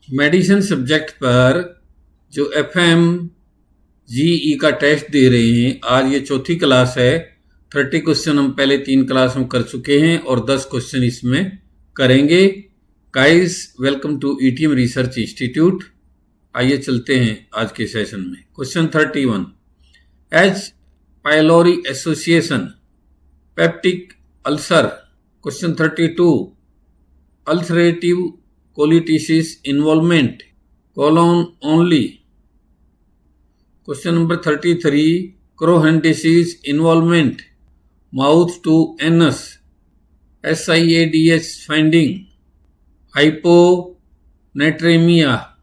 Medicine subject पर जो FM GE का टेस्ट दे रहे हैं, आज ये चौथी क्लास है। 30 क्वेश्चन हम पहले 3 क्लास में कर चुके हैं और 10 क्वेश्चन इसमें करेंगे। Guys, welcome to ETM research institute. आइए चलते हैं आज के सेशन में। Question 31, H pylori association, peptic ulcer. Question 32, ulcerative colitis involvement, colon only. Question number 33, Crohn disease involvement, mouth to anus, SIADS finding, hyponatraemia,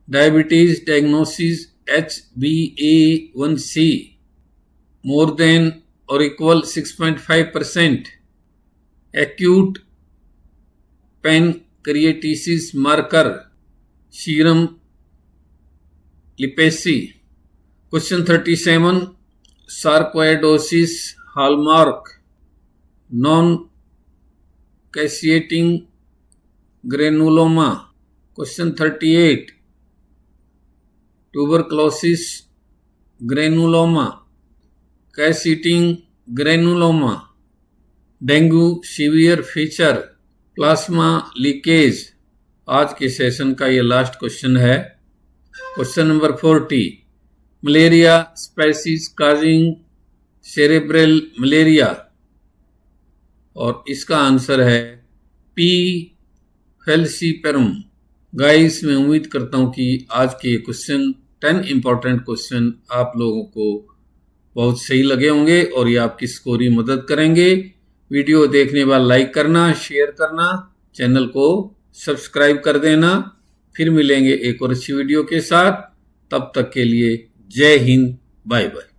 diabetes diagnosis, HbA1c more than or equal 6.5%, acute pancreatitis marker, serum lipase. Question 37, sarcoidosis hallmark, non-caseating granuloma. Question 38, tuberculosis granuloma, caseating granuloma, dengue severe feature, plasma leakage. आज के session का ये last question है। Question number 40, malaria species causing cerebral malaria, और इसका answer है P. falciparum। Guys, मैं उम्मीद करता हूं कि आज के क्वेश्चन 10 इंपॉर्टेंट क्वेश्चन आप लोगों को बहुत सही लगे होंगे और ये आपकी स्कोरिंग मदद करेंगे। वीडियो देखने के बाद लाइक करना, शेयर करना, चैनल को सब्सक्राइब कर देना। फिर मिलेंगे एक और अच्छी वीडियो के साथ। तब तक के लिए जय हिंद, बाय बाय।